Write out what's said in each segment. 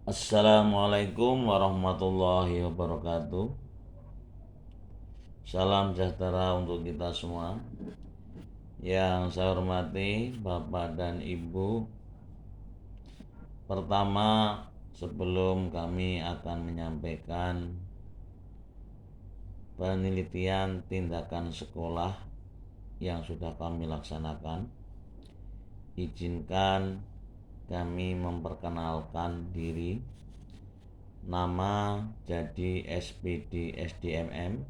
Assalamualaikum warahmatullahi wabarakatuh. Salam sejahtera untuk kita semua. Yang saya hormati Bapak dan Ibu, pertama sebelum kami akan menyampaikan penelitian tindakan sekolah yang sudah kami laksanakan, izinkan kami memperkenalkan diri. Nama jadi SPD SDMM,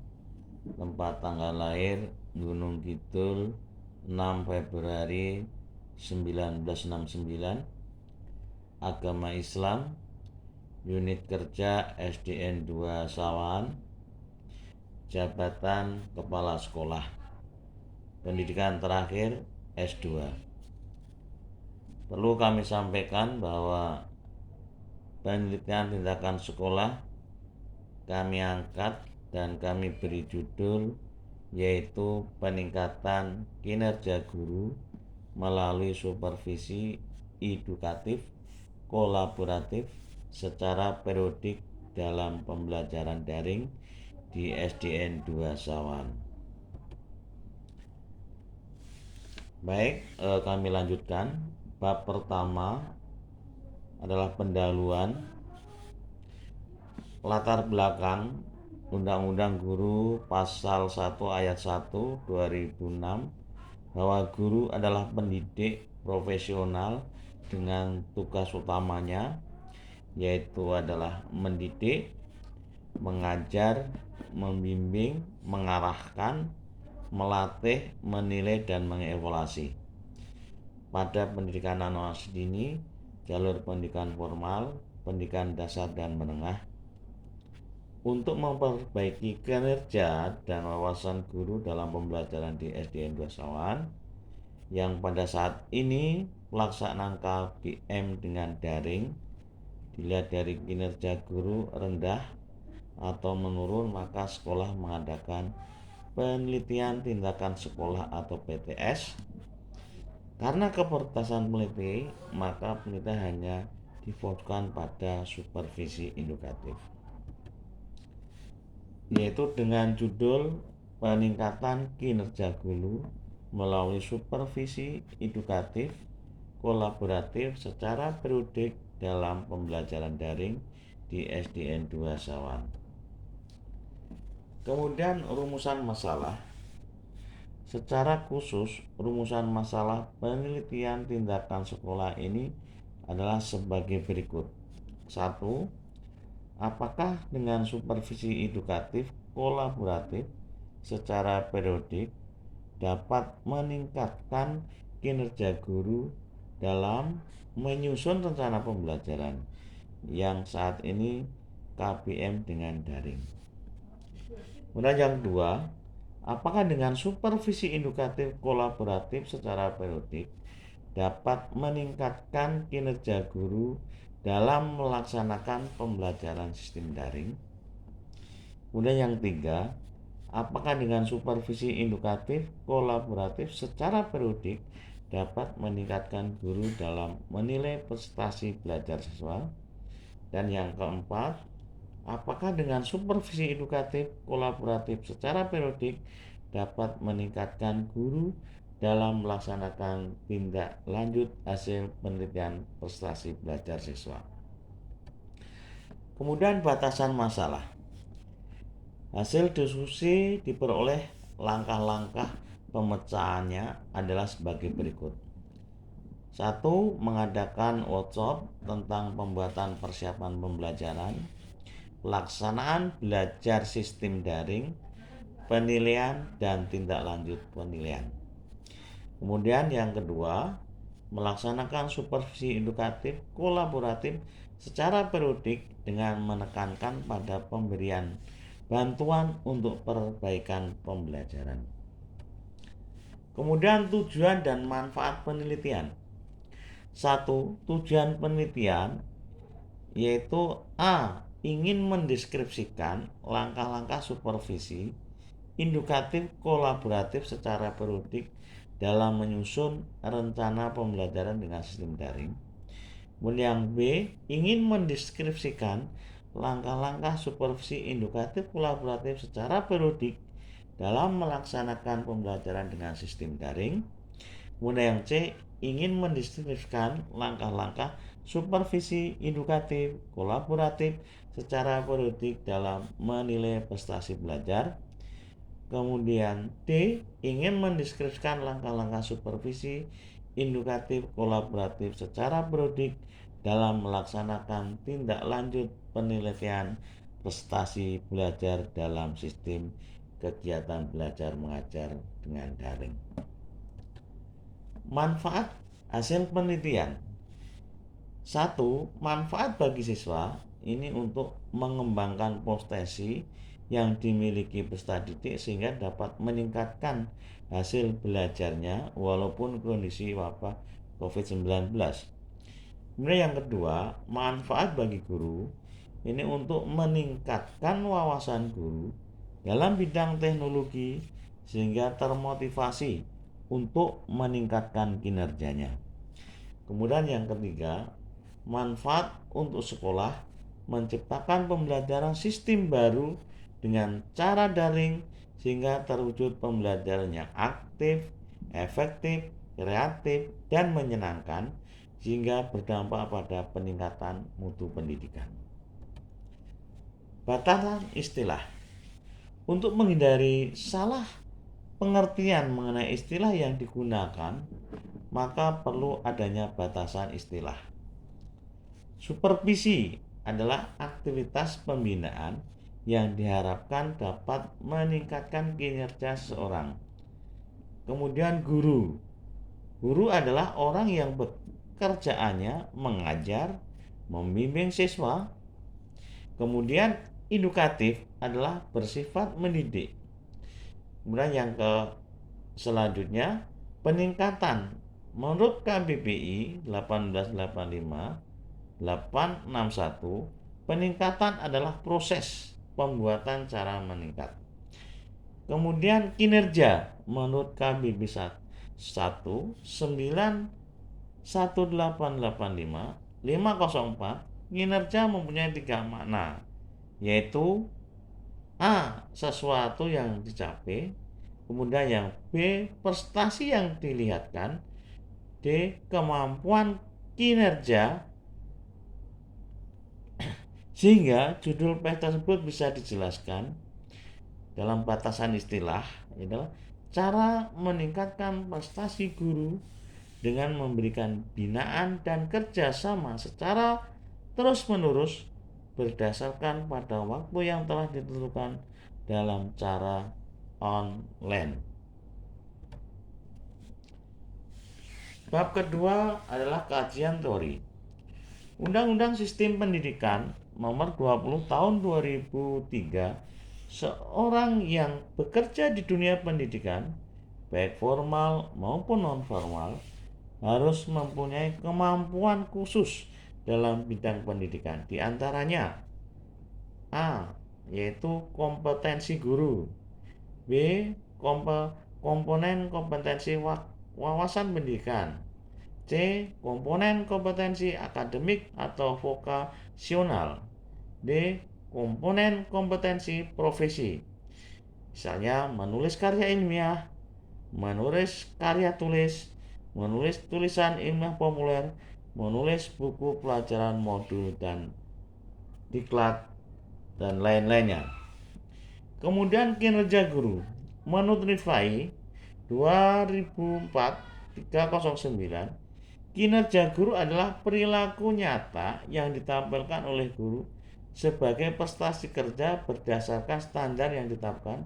tempat tanggal lahir Gunung Kidul 6 Februari 1969, agama Islam, unit kerja SDN 2 Sawan, jabatan kepala sekolah, pendidikan terakhir S2. Perlu kami sampaikan bahwa penelitian tindakan sekolah kami angkat dan kami beri judul yaitu peningkatan kinerja guru melalui supervisi edukatif kolaboratif secara periodik dalam pembelajaran daring di SDN 2 Sawan. Baik, kami lanjutkan. Bab pertama adalah pendahuluan. Latar belakang Undang-Undang Guru Pasal 1 Ayat 1 2006 bahwa guru adalah pendidik profesional dengan tugas utamanya yaitu adalah mendidik, mengajar, membimbing, mengarahkan, melatih, menilai, dan mengevaluasi. Pada pendidikan anak dini, jalur pendidikan formal, pendidikan dasar dan menengah, untuk memperbaiki kinerja dan wawasan guru dalam pembelajaran di SDN 2 Sawan yang pada saat ini pelaksanaan KBM dengan daring dilihat dari kinerja guru rendah atau menurun, maka sekolah mengadakan penelitian tindakan sekolah atau PTS. Karena keterbatasan peneliti, maka penelitian hanya difokuskan pada supervisi edukatif, yaitu dengan judul peningkatan kinerja guru melalui supervisi edukatif kolaboratif secara periodik dalam pembelajaran daring di SDN 2 Sawan. Kemudian rumusan masalah. Secara khusus, rumusan masalah penelitian tindakan sekolah ini adalah sebagai berikut. 1. Apakah dengan supervisi edukatif kolaboratif secara periodik dapat meningkatkan kinerja guru dalam menyusun rencana pembelajaran yang saat ini KBM dengan daring? Kemudian yang kedua, apakah dengan supervisi edukatif kolaboratif secara periodik dapat meningkatkan kinerja guru dalam melaksanakan pembelajaran sistem daring? Kemudian yang ketiga, apakah dengan supervisi edukatif kolaboratif secara periodik dapat meningkatkan guru dalam menilai prestasi belajar siswa? Dan yang keempat, apakah dengan supervisi edukatif kolaboratif secara periodik dapat meningkatkan guru dalam melaksanakan tindak lanjut hasil penelitian prestasi belajar siswa? Kemudian batasan masalah. Hasil diskusi diperoleh, langkah-langkah pemecahannya adalah sebagai berikut. 1. Mengadakan workshop tentang pembuatan persiapan pembelajaran, pelaksanaan belajar sistem daring, penilaian dan tindak lanjut penilaian. Kemudian yang kedua, melaksanakan supervisi edukatif kolaboratif secara periodik dengan menekankan pada pemberian bantuan untuk perbaikan pembelajaran. Kemudian tujuan dan manfaat penelitian. 1. Tujuan penelitian yaitu A. Ingin mendeskripsikan langkah-langkah supervisi edukatif kolaboratif secara periodik dalam menyusun rencana pembelajaran dengan sistem daring. Kemudian yang B, ingin mendeskripsikan langkah-langkah supervisi edukatif kolaboratif secara periodik dalam melaksanakan pembelajaran dengan sistem daring. Kemudian yang C, ingin mendeskripsikan langkah-langkah supervisi edukatif kolaboratif secara periodik dalam menilai prestasi belajar. Kemudian D, ingin mendeskripsikan langkah-langkah supervisi edukatif kolaboratif secara periodik dalam melaksanakan tindak lanjut penelitian prestasi belajar dalam sistem kegiatan belajar mengajar dengan daring. Manfaat hasil penelitian. 1. Manfaat bagi siswa ini untuk mengembangkan potensi yang dimiliki peserta didik sehingga dapat meningkatkan hasil belajarnya walaupun kondisi wabah COVID-19. Kemudian yang kedua, manfaat bagi guru ini untuk meningkatkan wawasan guru dalam bidang teknologi sehingga termotivasi untuk meningkatkan kinerjanya. Kemudian yang ketiga, manfaat untuk sekolah menciptakan pembelajaran sistem baru dengan cara daring sehingga terwujud pembelajaran yang aktif, efektif, kreatif, dan menyenangkan sehingga berdampak pada peningkatan mutu pendidikan. Batasan istilah. Untuk menghindari salah pengertian mengenai istilah yang digunakan, maka perlu adanya batasan istilah. Supervisi adalah aktivitas pembinaan yang diharapkan dapat meningkatkan kinerja seseorang. Kemudian guru. Guru adalah orang yang pekerjaannya mengajar, membimbing siswa. Kemudian edukatif adalah bersifat mendidik. Kemudian yang selanjutnya peningkatan. Menurut KBBI 1861, peningkatan adalah proses pembuatan cara meningkat. Kemudian kinerja menurut KBBI 504, kinerja mempunyai 3 makna, yaitu A. Sesuatu yang dicapai. Kemudian yang B. Prestasi yang dilihatkan. D. Kemampuan kinerja. Sehingga judul PES tersebut bisa dijelaskan dalam batasan istilah adalah cara meningkatkan prestasi guru dengan memberikan binaan dan kerjasama secara terus-menerus berdasarkan pada waktu yang telah ditentukan dalam cara online. Bab kedua adalah kajian teori. Undang-Undang Sistem Pendidikan Nomor 20 Tahun 2003, seorang yang bekerja di dunia pendidikan, baik formal maupun non-formal, harus mempunyai kemampuan khusus dalam bidang pendidikan. Di antaranya A. Yaitu kompetensi guru. B. Komponen kompetensi wawasan pendidikan. C. Komponen kompetensi akademik atau vokasional. D. Komponen kompetensi profesi. Misalnya menulis karya ilmiah, menulis karya tulis, menulis tulisan ilmiah populer, menulis buku pelajaran modul dan diklat, dan lain-lainnya. Kemudian kinerja guru. Menurut Rifai 2004-309, kinerja guru adalah perilaku nyata yang ditampilkan oleh guru sebagai prestasi kerja berdasarkan standar yang ditetapkan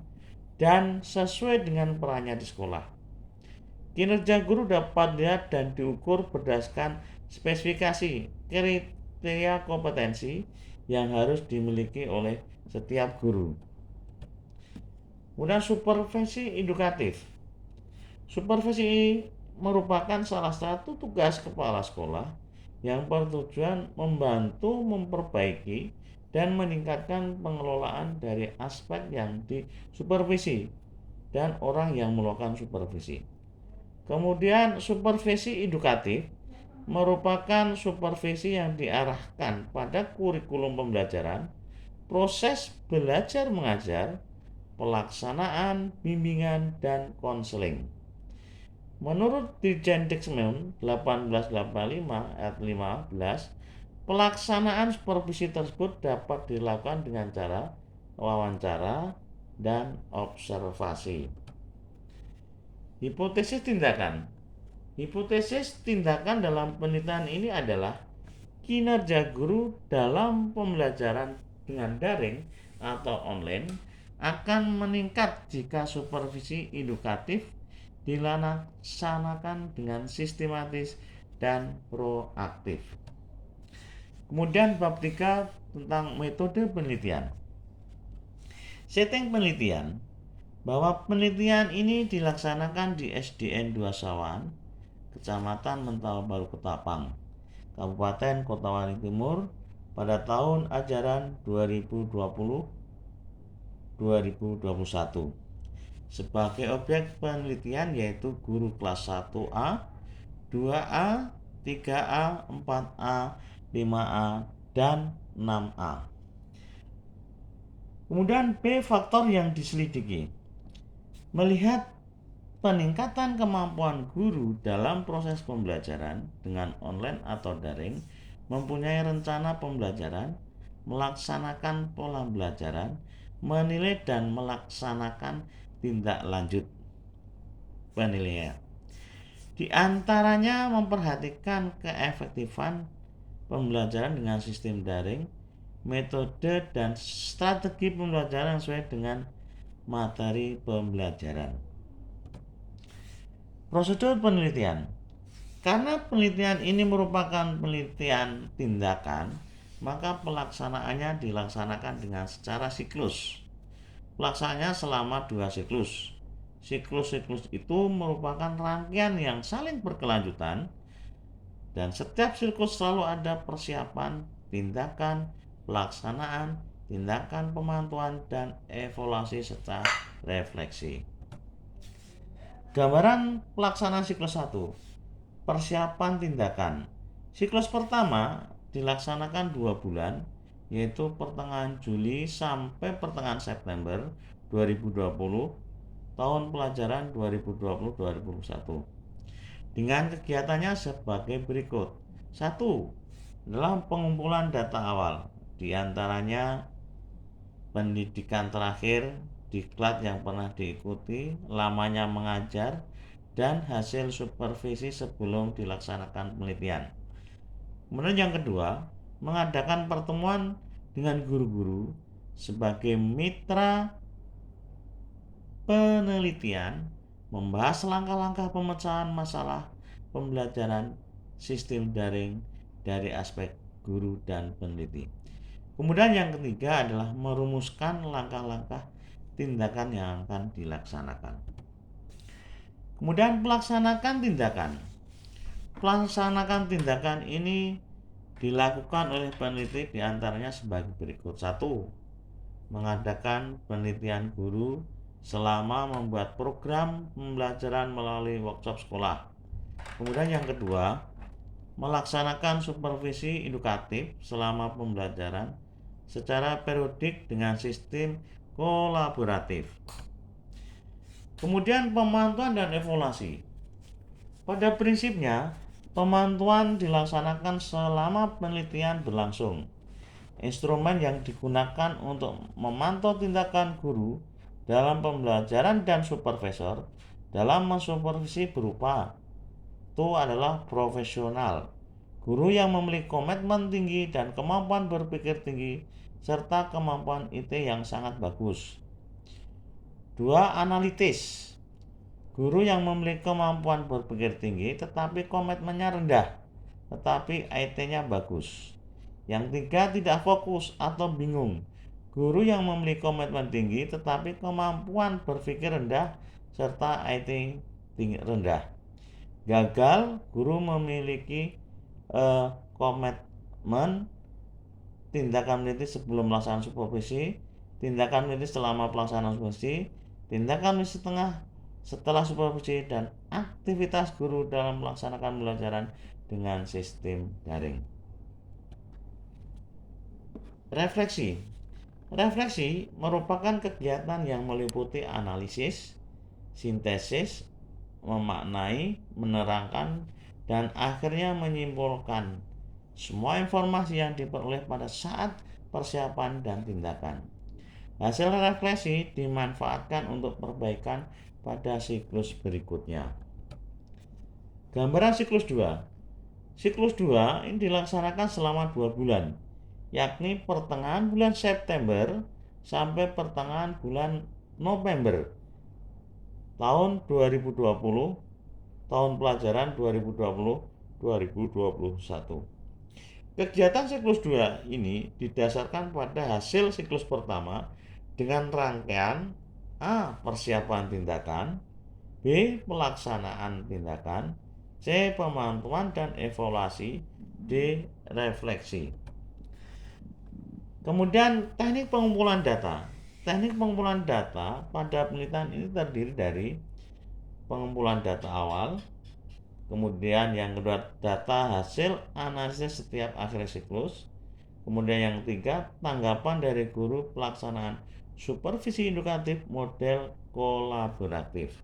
dan sesuai dengan perannya di sekolah. Kinerja guru dapat dilihat dan diukur berdasarkan spesifikasi kriteria kompetensi yang harus dimiliki oleh setiap guru. Kemudian supervisi edukatif. Supervisi merupakan salah satu tugas kepala sekolah yang bertujuan membantu memperbaiki dan meningkatkan pengelolaan dari aspek yang disupervisi dan orang yang melakukan supervisi. Kemudian supervisi edukatif merupakan supervisi yang diarahkan pada kurikulum pembelajaran, proses belajar mengajar, pelaksanaan, bimbingan, dan konseling. Menurut Dirjen Dikmen 1885 ayat 15, pelaksanaan supervisi tersebut dapat dilakukan dengan cara wawancara dan observasi. Hipotesis tindakan. Hipotesis tindakan dalam penelitian ini adalah kinerja guru dalam pembelajaran dengan daring atau online akan meningkat jika supervisi edukatif dilaksanakan dengan sistematis dan proaktif. Kemudian bab 3 tentang metode penelitian. Setting penelitian bahwa penelitian ini dilaksanakan di SDN 2 Sawan, Kecamatan Mentawa Baru Ketapang, Kabupaten Kota Waringin Timur pada tahun ajaran 2020-2021. Sebagai objek penelitian yaitu guru kelas 1A, 2A, 3A, 4A, 5A, dan 6A. Kemudian B, faktor yang diselidiki. Melihat peningkatan kemampuan guru dalam proses pembelajaran dengan online atau daring, mempunyai rencana pembelajaran, melaksanakan pola pembelajaran, menilai dan melaksanakan tindak lanjut penilaian. Di antaranya memperhatikan keefektifan pembelajaran dengan sistem daring, metode dan strategi pembelajaran sesuai dengan materi pembelajaran. Prosedur penelitian. Karena penelitian ini merupakan penelitian tindakan, maka pelaksanaannya dilaksanakan dengan secara siklus. Pelaksanaannya selama 2 siklus. Siklus-siklus itu merupakan rangkaian yang saling berkelanjutan, dan setiap siklus selalu ada persiapan, tindakan, pelaksanaan, tindakan pemantauan, dan evaluasi serta refleksi. Gambaran pelaksanaan siklus 1. Persiapan tindakan. Siklus pertama dilaksanakan 2 bulan, yaitu pertengahan Juli sampai pertengahan September 2020, tahun pelajaran 2020-2021. Dengan kegiatannya sebagai berikut. 1. Dalam pengumpulan data awal, di antaranya pendidikan terakhir, diklat yang pernah diikuti, lamanya mengajar, dan hasil supervisi sebelum dilaksanakan penelitian. Kemudian yang kedua, mengadakan pertemuan dengan guru-guru sebagai mitra penelitian, membahas langkah-langkah pemecahan masalah pembelajaran sistem daring dari aspek guru dan peneliti. Kemudian yang ketiga adalah merumuskan langkah-langkah tindakan yang akan dilaksanakan. Kemudian pelaksanakan tindakan. Pelaksanakan tindakan ini dilakukan oleh peneliti diantaranya sebagai berikut. 1. Mengadakan penelitian guru selama membuat program pembelajaran melalui workshop sekolah. Kemudian yang kedua, melaksanakan supervisi edukatif selama pembelajaran secara periodik dengan sistem kolaboratif. Kemudian pemantauan dan evaluasi. Pada prinsipnya, pemantauan dilaksanakan selama penelitian berlangsung. Instrumen yang digunakan untuk memantau tindakan guru dalam pembelajaran dan supervisor dalam mensupervisi berupa itu adalah profesional, guru yang memiliki komitmen tinggi dan kemampuan berpikir tinggi serta kemampuan IT yang sangat bagus. 2. Analitis, guru yang memiliki kemampuan berpikir tinggi tetapi komitmennya rendah tetapi IT-nya bagus. Yang 3. Tidak fokus atau bingung, guru yang memiliki komitmen tinggi tetapi kemampuan berpikir rendah serta IT rendah. Gagal, guru memiliki komitmen, tindakan meneliti sebelum melaksanakan supervisi, tindakan meneliti selama pelaksanaan supervisi, tindakan meneliti setelah supervisi, dan aktivitas guru dalam melaksanakan pembelajaran dengan sistem daring. Refleksi. Refleksi merupakan kegiatan yang meliputi analisis, sintesis, memaknai, menerangkan, dan akhirnya menyimpulkan semua informasi yang diperoleh pada saat persiapan dan tindakan. Hasil refleksi dimanfaatkan untuk perbaikan pada siklus berikutnya. Gambaran siklus 2. Siklus 2 ini dilaksanakan selama 2 bulan, yakni pertengahan bulan September sampai pertengahan bulan November tahun 2020, tahun pelajaran 2020-2021. Kegiatan siklus 2 ini didasarkan pada hasil siklus pertama dengan rangkaian A. Persiapan tindakan, B. Pelaksanaan tindakan, C. Pemantauan dan evaluasi, D. Refleksi. Kemudian teknik pengumpulan data. Teknik pengumpulan data pada penelitian ini terdiri dari pengumpulan data awal, kemudian yang kedua data hasil analisis setiap akhir siklus, kemudian yang ketiga tanggapan dari guru pelaksanaan supervisi edukatif model kolaboratif.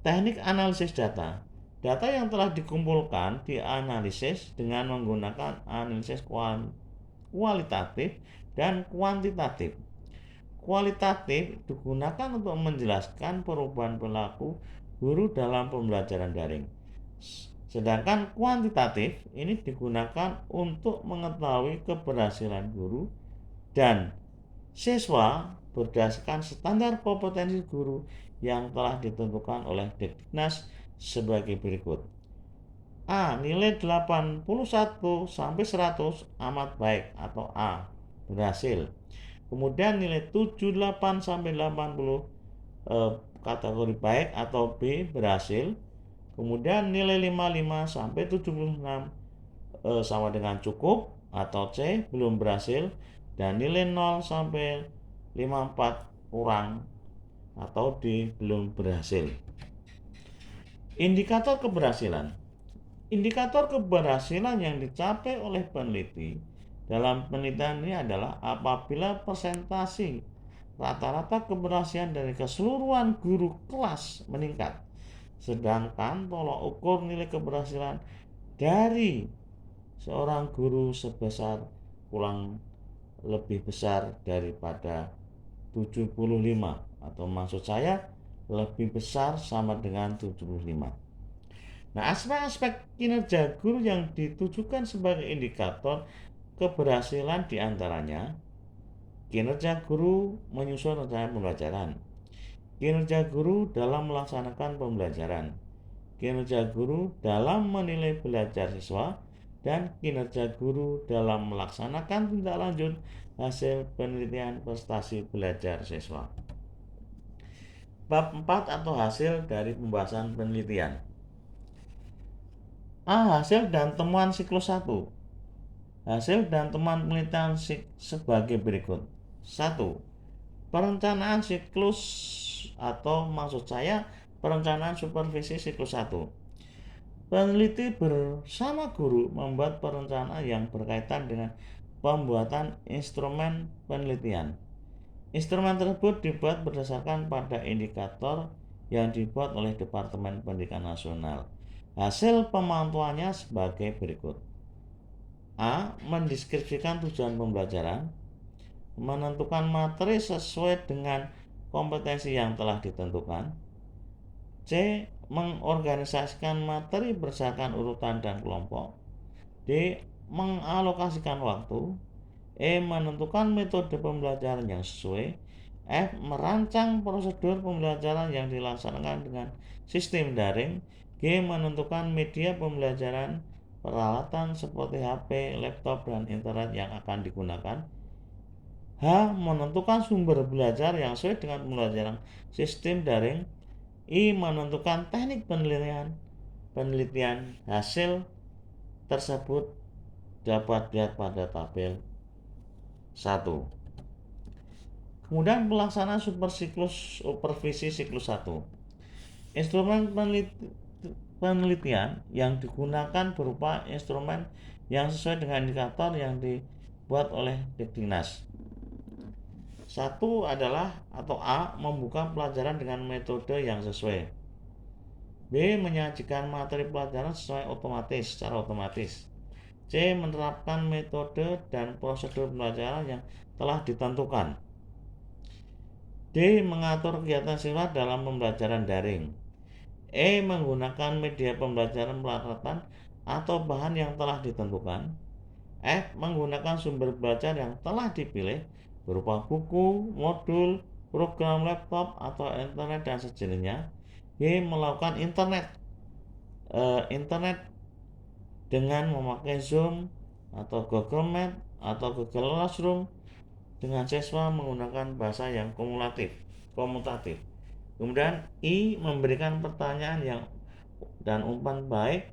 Teknik analisis data. Data yang telah dikumpulkan dianalisis dengan menggunakan analisis kualitatif dan kuantitatif. Kualitatif digunakan untuk menjelaskan perubahan perilaku guru dalam pembelajaran daring. Sedangkan kuantitatif ini digunakan untuk mengetahui keberhasilan guru dan siswa berdasarkan standar kompetensi guru yang telah ditentukan oleh Dekdiknas sebagai berikut. A. Nilai 81 sampai 100 amat baik atau A. Berhasil. Kemudian nilai 78 sampai 80 kategori baik atau B. Berhasil. Kemudian nilai 55 sampai 76 sama dengan cukup atau C. Belum berhasil. Dan nilai 0 sampai 54 kurang atau D. Belum berhasil. Indikator keberhasilan. Indikator keberhasilan yang dicapai oleh peneliti dalam penelitian ini adalah apabila persentase rata-rata keberhasilan dari keseluruhan guru kelas meningkat, sedangkan tolak ukur nilai keberhasilan dari seorang guru sebesar kurang lebih besar daripada 75, atau maksud saya lebih besar sama dengan 75. Nah, aspek-aspek kinerja guru yang ditujukan sebagai indikator keberhasilan diantaranya kinerja guru menyusun rencana pembelajaran, kinerja guru dalam melaksanakan pembelajaran, kinerja guru dalam menilai belajar siswa, dan kinerja guru dalam melaksanakan tindak lanjut hasil penelitian prestasi belajar siswa. Bab 4 atau hasil dari pembahasan penelitian. A. Hasil dan temuan siklus 1. Hasil dan temuan penelitian sebagai berikut. 1. Perencanaan siklus atau maksud saya perencanaan supervisi siklus 1. Peneliti bersama guru membuat perencanaan yang berkaitan dengan pembuatan instrumen penelitian. Instrumen tersebut dibuat berdasarkan pada indikator yang dibuat oleh Departemen Pendidikan Nasional. Hasil pemantauannya sebagai berikut. A. Mendeskripsikan tujuan pembelajaran, menentukan materi sesuai dengan kompetensi yang telah ditentukan. C. Mengorganisasikan materi berdasarkan urutan dan kelompok. D. Mengalokasikan waktu. E. Menentukan metode pembelajaran yang sesuai. F. Merancang prosedur pembelajaran yang dilaksanakan dengan sistem daring. G. Menentukan media pembelajaran, peralatan seperti HP, laptop, dan internet yang akan digunakan. H. Menentukan sumber belajar yang sesuai dengan pembelajaran sistem daring. I. Menentukan teknik penelitian. Hasil tersebut dapat dilihat pada tabel 1. Kemudian pelaksanaan supervisi siklus 1. Instrumen penelitian yang digunakan berupa instrumen yang sesuai dengan indikator yang dibuat oleh Diktinas. Satu adalah atau A. Membuka pelajaran dengan metode yang sesuai. B. Menyajikan materi pelajaran secara otomatis. C. Menerapkan metode dan prosedur pembelajaran yang telah ditentukan. D. Mengatur kegiatan siswa dalam pembelajaran daring. E. Menggunakan media pembelajaran peralatan atau bahan yang telah ditentukan. F. Menggunakan sumber belajar yang telah dipilih berupa buku, modul, program laptop atau internet dan sejenisnya. Y. Melakukan internet dengan memakai Zoom atau Google Meet atau Google Classroom dengan siswa menggunakan bahasa yang komutatif. Kemudian I. Memberikan pertanyaan dan umpan balik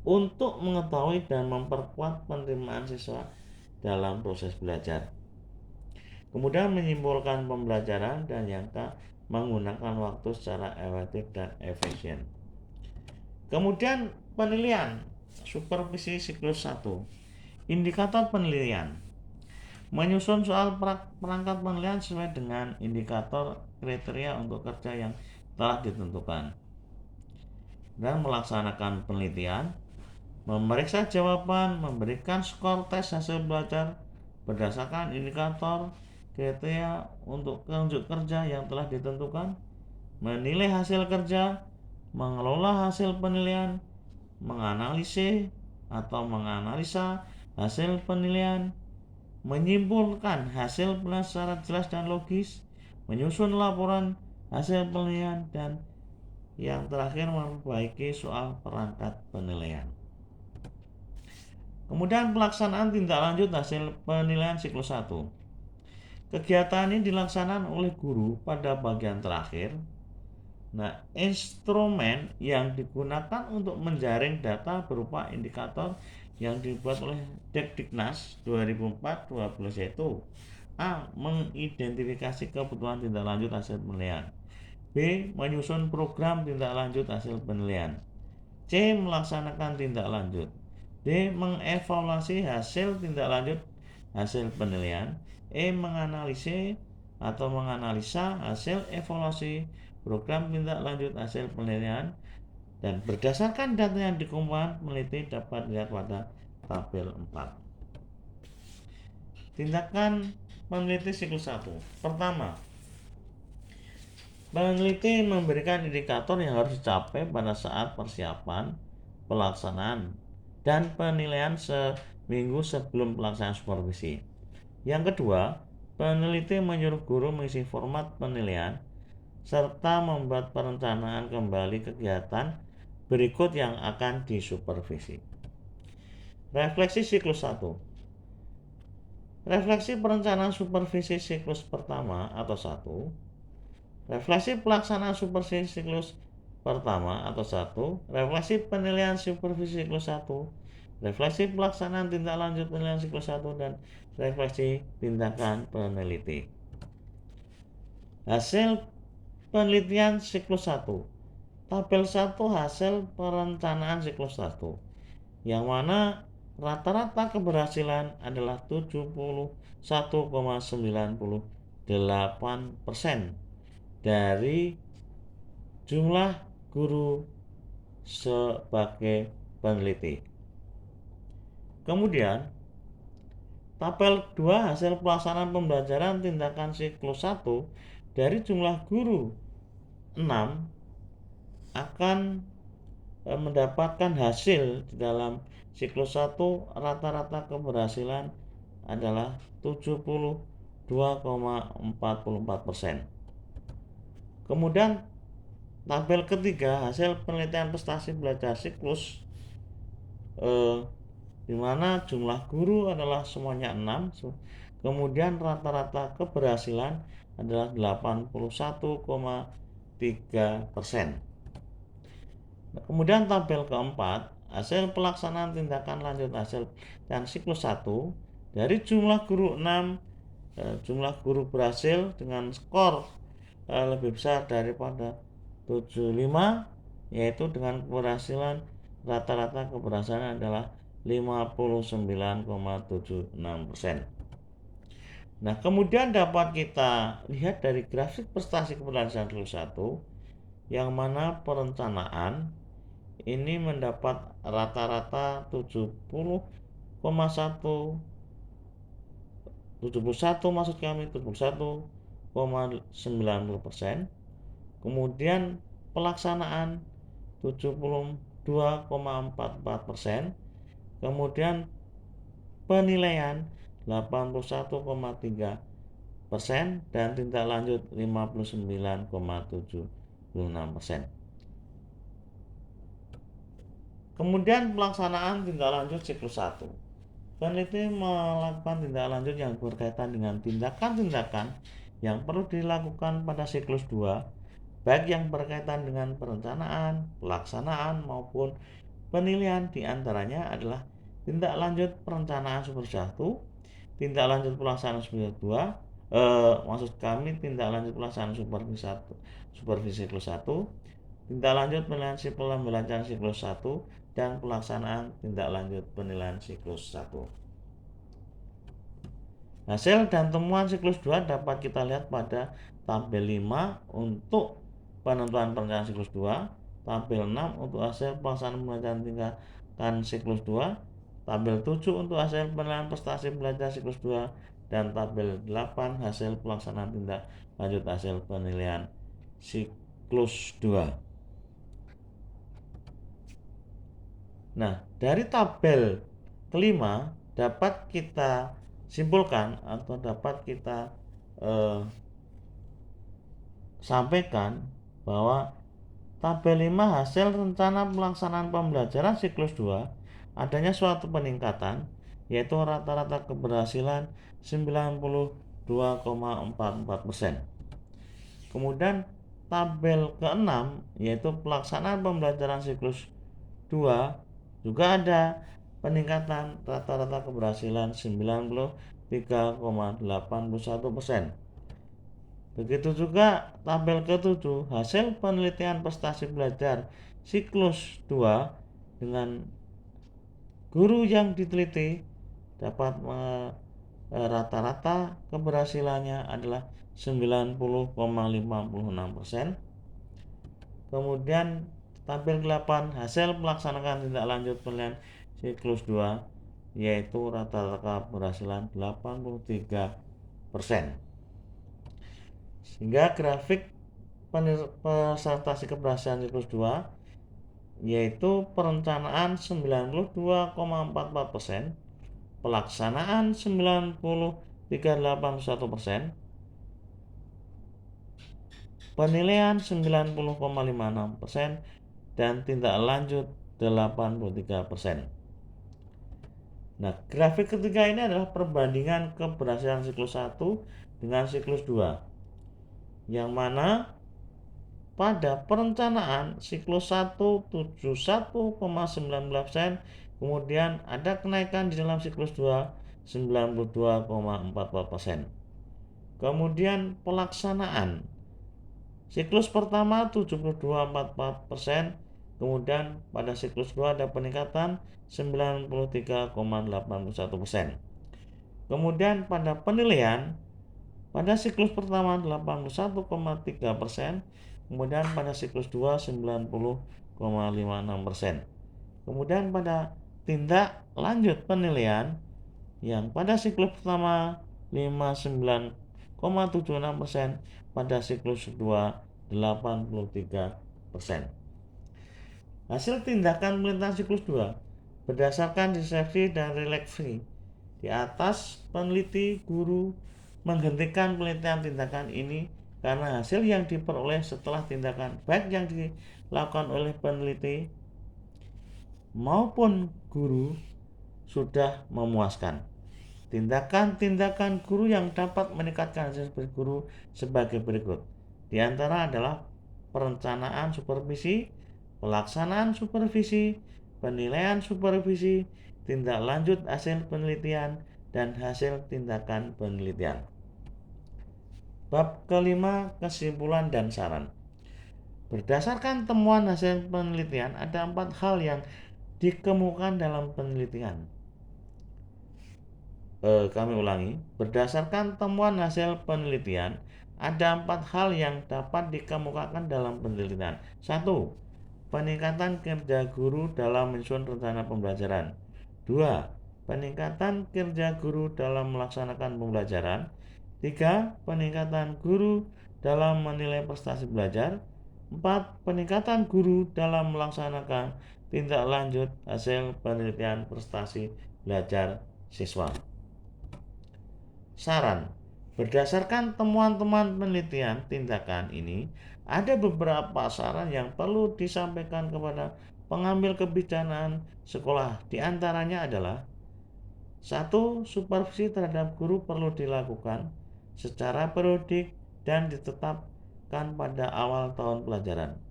untuk mengetahui dan memperkuat penerimaan siswa dalam proses belajar. Kemudian menyimpulkan pembelajaran dan yang K. Menggunakan waktu secara efektif dan efisien. Kemudian penilaian supervisi siklus 1. Indikator penilaian. Menyusun soal perangkat penilaian sesuai dengan indikator kriteria untuk kerja yang telah ditentukan. Dan melaksanakan penelitian, memeriksa jawaban, memberikan skor tes hasil belajar berdasarkan indikator kriteria untuk unjuk kerja yang telah ditentukan, menilai hasil kerja, mengelola hasil penilaian, menganalisis atau menganalisa hasil penilaian, menyimpulkan hasil penilaian secara jelas dan logis, menyusun laporan hasil penilaian, dan yang terakhir memperbaiki soal perangkat penilaian. Kemudian pelaksanaan tindak lanjut hasil penilaian siklus 1. Kegiatan ini dilaksanakan oleh guru pada bagian terakhir. Nah, instrumen yang digunakan untuk menjaring data berupa indikator yang dibuat oleh Diknas 2004-12 yaitu A. Mengidentifikasi kebutuhan tindak lanjut hasil penilaian. B. Menyusun program tindak lanjut hasil penilaian. C. Melaksanakan tindak lanjut. D. Mengevaluasi hasil tindak lanjut hasil penilaian. E. Menganalisis atau menganalisa hasil evaluasi program tindak lanjut hasil penilaian, dan berdasarkan data yang dikumpulkan peneliti dapat dilihat pada tabel 4. Tindakan peneliti siklus 1. Pertama, peneliti memberikan indikator yang harus dicapai pada saat persiapan, pelaksanaan, dan penilaian seminggu sebelum pelaksanaan supervisi. Yang kedua, peneliti menyuruh guru mengisi format penilaian serta membuat perencanaan kembali kegiatan berikut yang akan disupervisi. Refleksi siklus 1. Refleksi perencanaan supervisi siklus pertama atau 1. Refleksi pelaksanaan supervisi siklus pertama atau 1. Refleksi penilaian supervisi siklus 1. Refleksi pelaksanaan tindak lanjut penilaian siklus 1 dan refleksi tindakan peneliti. Hasil penelitian siklus 1. Tabel 1 hasil perencanaan siklus 1, yang mana rata-rata keberhasilan adalah 71,98% dari jumlah guru sebagai peneliti. Kemudian tabel 2 hasil pelaksanaan pembelajaran tindakan siklus 1 dari jumlah guru 6 akan mendapatkan hasil di dalam siklus 1 rata-rata keberhasilan adalah 72,44%. Kemudian tabel ketiga hasil penelitian prestasi belajar siklus di mana jumlah guru adalah semuanya 6, kemudian rata-rata keberhasilan adalah 81,3%. Kemudian tabel keempat hasil pelaksanaan tindakan lanjut hasil dan siklus 1 dari jumlah guru 6, jumlah guru berhasil dengan skor lebih besar daripada 75 yaitu dengan keberhasilan rata-rata keberhasilan adalah 59,76%. Nah, kemudian dapat kita lihat dari grafik prestasi keberhasilan siklus 1, yang mana perencanaan ini mendapat rata-rata 71 maksud kami 71,90%. Kemudian pelaksanaan 72,44%. Kemudian penilaian 81,3% dan tindak lanjut 59,76%. Kemudian pelaksanaan tindak lanjut siklus 1. Peneliti melakukan tindak lanjut yang berkaitan dengan tindakan-tindakan yang perlu dilakukan pada siklus 2, baik yang berkaitan dengan perencanaan, pelaksanaan maupun penilaian. Di antaranya adalah tindak lanjut perencanaan supervisi 1, tindak lanjut pelaksanaan supervisi 2, maksud kami tindak lanjut pelaksanaan supervisi 1, supervisi siklus 1, tindak lanjut penilaian pembelajaran siklus 1, dan pelaksanaan tindak lanjut penilaian siklus 1. Hasil dan temuan siklus 2 dapat kita lihat pada tabel 5 untuk penentuan perencanaan siklus 2, tabel 6 untuk hasil pelaksanaan pembelajaran tingkatan siklus 2, tabel 7 untuk hasil penilaian prestasi belajar siklus 2, dan tabel 8 hasil pelaksanaan tindak lanjut hasil penilaian siklus 2. Nah, dari tabel kelima dapat kita simpulkan atau dapat kita sampaikan bahwa tabel 5 hasil rencana pelaksanaan pembelajaran siklus 2 adanya suatu peningkatan, yaitu rata-rata keberhasilan 92,44%. Kemudian tabel ke-6 yaitu pelaksanaan pembelajaran siklus 2 juga ada peningkatan rata-rata keberhasilan 93,81%. Begitu juga tabel ke-7 hasil penelitian prestasi belajar siklus 2 dengan guru yang diteliti dapat rata-rata keberhasilannya adalah 90,56%. Kemudian tabel 8 hasil melaksanakan tindak lanjut penilaian siklus 2 yaitu rata-rata keberhasilan 83%. Sehingga grafik presentasi keberhasilan siklus 2 yaitu perencanaan 92,44%, pelaksanaan 93,81%, penilaian 90,56%, dan tindak lanjut 83%. Nah, grafik ketiga ini adalah perbandingan keberhasilan siklus 1 dengan siklus 2, yang mana pada perencanaan siklus 1 71,19%, kemudian ada kenaikan di dalam siklus 2 92,44%. Kemudian pelaksanaan siklus pertama 72,44%, kemudian pada siklus 2 ada peningkatan 93,81%. Kemudian pada penilaian pada siklus pertama 81,3%, kemudian pada siklus 2 90,56%. Kemudian pada tindak lanjut penilaian yang pada siklus pertama 59,76%, pada siklus 2 83%. Hasil tindakan penelitian siklus 2 berdasarkan disepsi dan refleksi. Di atas, peneliti guru menghentikan penelitian tindakan ini karena hasil yang diperoleh setelah tindakan baik yang dilakukan oleh peneliti maupun guru sudah memuaskan. Tindakan-tindakan guru yang dapat meningkatkan hasil guru sebagai berikut. Di antara adalah perencanaan supervisi, pelaksanaan supervisi, penilaian supervisi, tindak lanjut hasil penelitian, dan hasil tindakan penelitian. Bab kelima, kesimpulan dan saran. Berdasarkan temuan hasil penelitian, ada 4 hal yang dikemukakan dalam penelitian. Kami ulangi, berdasarkan temuan hasil penelitian, ada 4 hal yang dapat dikemukakan dalam penelitian. 1. Peningkatan kerja guru dalam menyusun rencana pembelajaran. 2. Peningkatan kerja guru dalam melaksanakan pembelajaran. 3. Peningkatan guru dalam menilai prestasi belajar. 4. Peningkatan guru dalam melaksanakan tindak lanjut hasil penelitian prestasi belajar siswa. Saran, berdasarkan temuan-temuan penelitian tindakan ini, ada beberapa saran yang perlu disampaikan kepada pengambil kebijakan sekolah. Di antaranya adalah: 1. Supervisi terhadap guru perlu dilakukan secara periodik dan ditetapkan pada awal tahun pelajaran.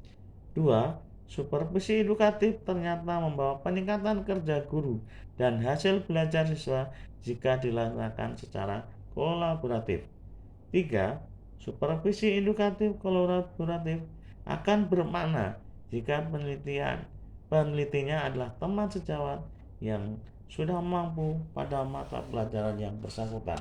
2. Supervisi edukatif ternyata membawa peningkatan kerja guru dan hasil belajar siswa jika dilaksanakan secara kolaboratif. 3. Supervisi edukatif kolaboratif akan bermakna jika penelitinya adalah teman sejawat yang sudah mampu pada mata pelajaran yang bersangkutan.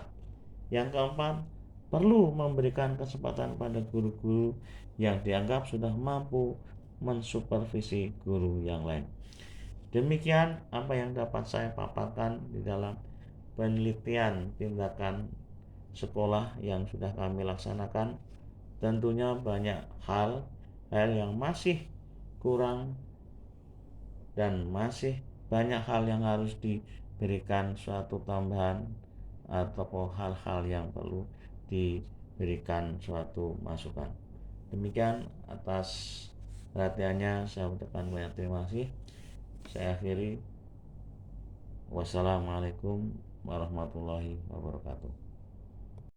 Yang keempat, perlu memberikan kesempatan pada guru-guru yang dianggap sudah mampu mensupervisi guru yang lain. Demikian apa yang dapat saya paparkan di dalam penelitian tindakan sekolah yang sudah kami laksanakan. Tentunya banyak hal yang masih kurang dan masih banyak hal yang harus diberikan suatu tambahan atau hal-hal yang perlu diberikan suatu masukan. Demikian, atas perhatiannya saya ucapkan banyak terima kasih. Saya akhiri. Wassalamualaikum warahmatullahi wabarakatuh.